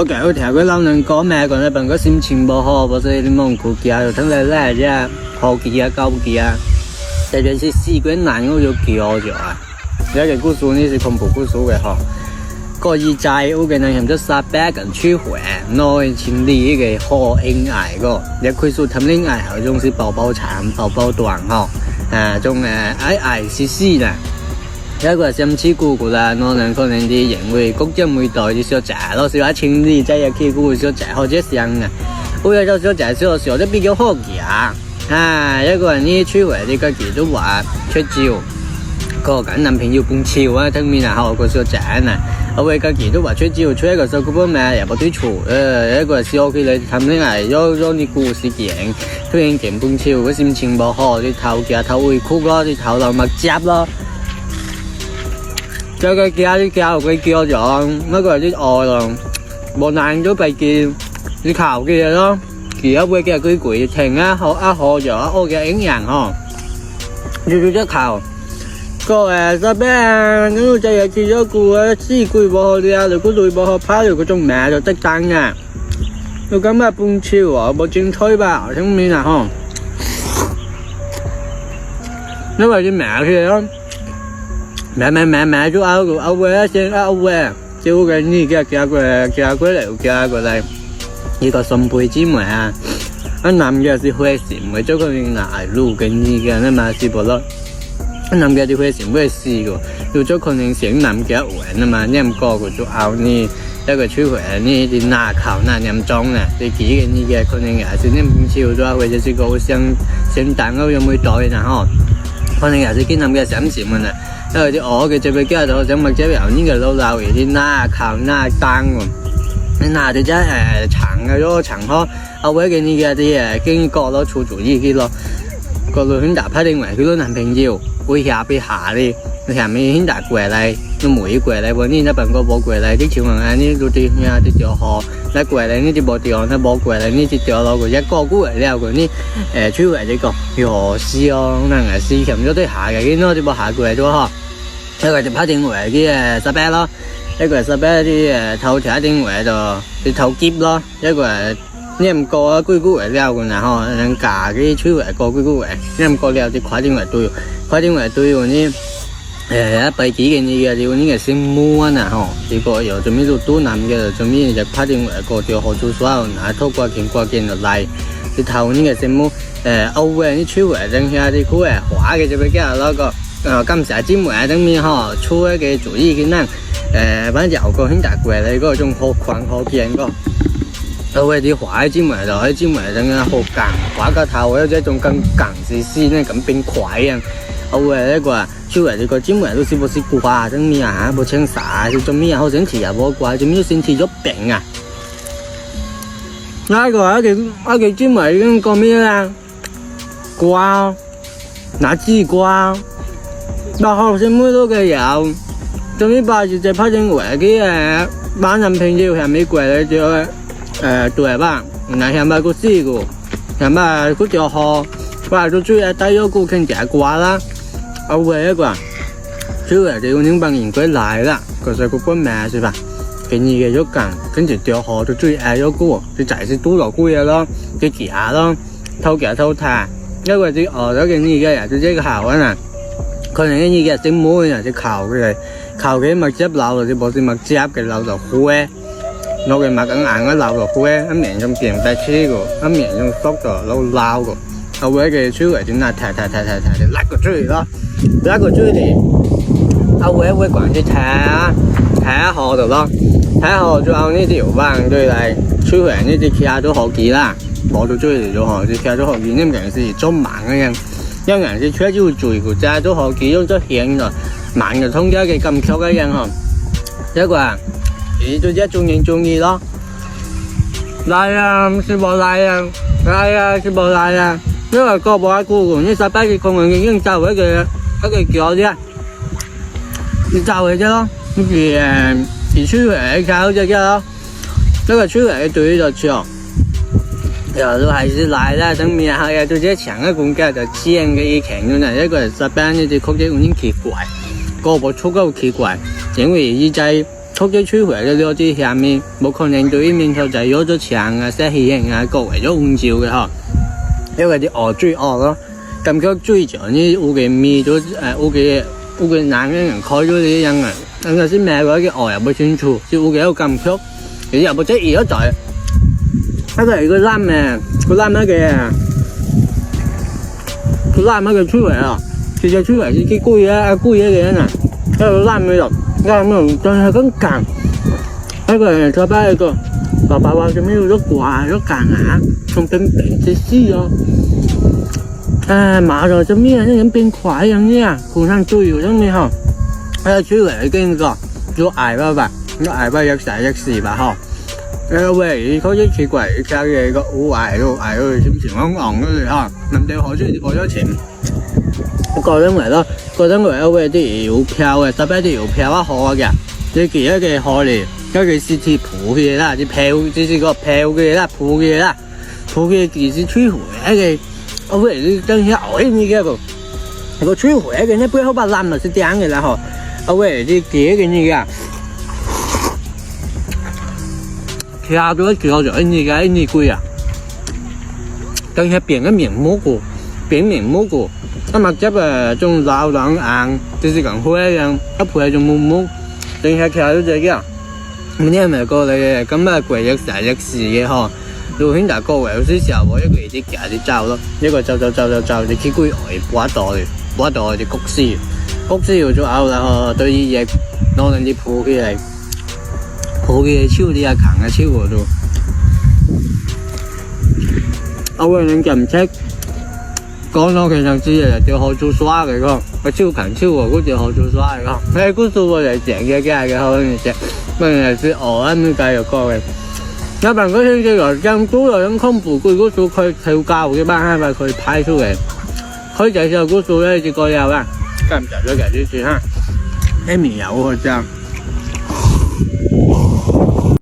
có kiểu theo cái lâu nên có mẹ còn là bằng có sim chim bò ho bò sẽ đi mong cụ kia rồi thằng này lại ra hồ kia cao kia tại vì是四個人難我要叫咗啊，有一個故事呢是恐怖故事嘅嗬。個耳仔屋嘅人含咗300人出血，內前啲嘅河嬰癌個，你佢說他們癌後仲是寶寶長、寶寶短嗬，仲癌絲啦。有一個甚至姑姑啦，我哋可能啲人會谷咗每代啲小仔咯，小話清啲仔又去姑小仔或者上啊，會有小仔小時候都比較好嘅。一個人呢出嚟呢個幾都話出招，個緊男朋友半超啊，聽面啊後個小仔啊，我為個幾都話出招，出一個手嗰幫咩又冇對錯，一個小佢哋ทำ呢係有啲故事件，突然間半超個心情唔好，啲頭嘅頭會哭咯，啲頭流墨汁咯，有個叫啲叫佢叫咗，嗰個啲愛咯，冇難咗被叫啲頭嘅嘢咯。其他會嘅佢攰停啊，學咗我嘅影人嗬，要咗頭個十咩咁就係似咗個絲攰喎，你啊就嗰類喎，拋咗嗰種名就得單啊，要咁啊半超啊，冇正推吧，聽面啊嗬，因為啲名佢咯，名都拗嘅先拗嘅，叫嘅呢嘅叫佢嚟。一個送杯子嘛啊，男嘅是會閃嘅，做個人挨路嘅呢嘅，那嘛是不咯？男嘅就會閃會試個，要做可能閃男嘅玩那嘛，你唔過個就拗呢一個出回呢啲拿考那嚴重啊，你幾個呢嘅可能也是你唔超咗，或者是個想蛋糕有冇袋然後，可能也是見男嘅閃閃嘅啦，因為啲我嘅就俾家到想或者有呢個老老嘅啲拿考那單喎。嗱，你真長嘅咗長開，後尾嘅呢啲經過咯，出主意去咯，個女兄弟拍電話佢個男朋友會下邊下咧，下面兄弟過嚟，都冇過嚟，呢那邊個冇過嚟，啲小朋友呢都啲呀啲條河，嚟過嚟呢啲冇條，呢冇過嚟呢啲條路，一個過嚟了個呢出嚟呢個要試哦，嗱係試咁咗都下嘅，呢啲冇下過嚟咗呵，一個就拍電話啲十八咯。一個係十一啲頭條電話就啲頭劫咯，一個係你唔過啊，居嚟了個然後人假嘅出嚟過居嚟，你唔過了啲快電話對嗰啲一百幾嘅呢嘅，呢個先摸啊嗱嗬，結果又做咩做多男嘅，做咩就快電話過條河做所有嗱拖過件就嚟，啲頭呢個先摸歐嘅啲出嚟等下啲股華嘅就俾佢攞個今時之門等面嗬，出一嘅主意嘅能。反正有個兄弟過嚟嗰種好狂好見個，到嗰啲華之門就喺之門等下好硬，華個頭有這種更硬絲呢咁變塊啊！我一個出嚟呢個之門都是不是掛等面啊？冇清晒，做咩好身體又冇掛，做咩身體有病啊？那個一之門已經講咩啦？掛，哪支掛？然後先每都嘅有。做咩把住隻拍電話嘅把男朋友係咪過嚟就對吧？嗱係咪個試過？係咪嗰條河？話到最低咗個傾偈掛啦，我會一個最後就用幫人佢嚟啦，個時候個咩是吧？給你嘅咗緊，跟住條河就最矮咗個，就仔是多落個嘢咯，就假咯，偷假偷睇，因為啲咗嘅呢個人就這個好啊，可能呢個整模人就靠佢。靠cái mặt chép lâu thì bộ thì mặt chép cái lâu rồi khuê nó cái mặt ăn ăn nó lâu rồi khuê nó miệng trong tiền tay chi của nó miệng trong sốc rồi lâu lao của ở với cái chú ở trên là thả để lắc của chú đó lắc của chú thì ở với quản cái thả hồ rồi đó thả hồ cho ông ấy tiểu vàng rồi lại chú ở như thì kia都好幾啦bỏ到chú thì họ thì kia都好幾nên cái gì trong mạng cái nhân nhân cái gì缺就注意của cha都好幾用咗hiện rồi mạng就通咗嘅咁巧嘅人嗬，一個啊，你做一中意咯，嚟啊，是冇嚟啊，嚟啊，是冇嚟啊，因為個冇姑姑，你十八嘅工人已經走一個叫啫，你走嘅啫咯，跟住出嚟靠只啫咯，那個出嚟對就笑。有時候還是來啦，等面下嘅對只長嘅公家就黐嘅一傾咗呢，一個十八呢啲曲子有啲奇怪。個部粗夠奇怪，因為依仔突擊摧毀嘅料之下面，冇可能對於面頭就有咗牆啊、些氣形啊，各為咗按照嘅嗬。因為啲鵝追鵝咯，咁佢追咗呢烏嘅面咗烏嘅男嘅人開咗啲人啊，咁有啲咩嗰啲鵝又冇清楚，啲烏嘅有咁曲，你又冇即係咗在，嗰個係個男嘅，個男嘅摧毀啊，其實摧毀是啲故意嘅人啊，嗰個男嘅就啱啱真係咁幹，嗰個人再把一個爸爸話做咩要咗掛咗幹啊，從邊邊隻絲哦。馬rồi cho biết là những bên khoái giống như à cùng sang chuiอยู่ทั้งนี้ฮะช่วยเหลือกันก็รู้อายว่าแบบรู้อายว่ายักษ์สายยักษ์สี่ป่ะฮะเว้ยเขาจะ奇怪家嘅個好捱到點前啱昂嗰啲哈，諗到好中意攞咗錢，個人為咯，個人為喂啲郵票嘅，特別啲郵票啊好嘅，你記一嘅好嚟，一個是貼鋪嘅啦，啲票就是個票嘅啦，鋪嘅啦，鋪嘅其實摧毀一個。喂，你等下熬呢個個摧毀嘅呢背後把爛了是這樣嘅啦嗬，喂，你幾個呢個，其他都叫做呢個呢貴啊，等下變個面蘑菇，咁啊執啊種老兩硬，就是咁灰樣，一配就冇冇，等下其他都這樣，明天咪過嚟嘅，咁啊貴一成一時嘅嗬。路圈大個位有啲時候我一個啲夾啲走咯，一個走，你見佢外撥到啲谷絲要做拗啦，對於嘢攞人啲鋪嘅超啲啊行啊超嗰度，喂你就唔識講到其實知係條河做耍嚟個，我超強超喎嗰條河做耍嚟個，你嗰數我就成嘅可能只，乜嘢係啊咁繼續過嘅。有班嗰啲叫做都有人恐怖，佢嗰數佢調教嘅班係咪佢派出嚟？佢就係嗰數咧，就個有啦，咁就咗幾啲算哈，一面有嘅啫。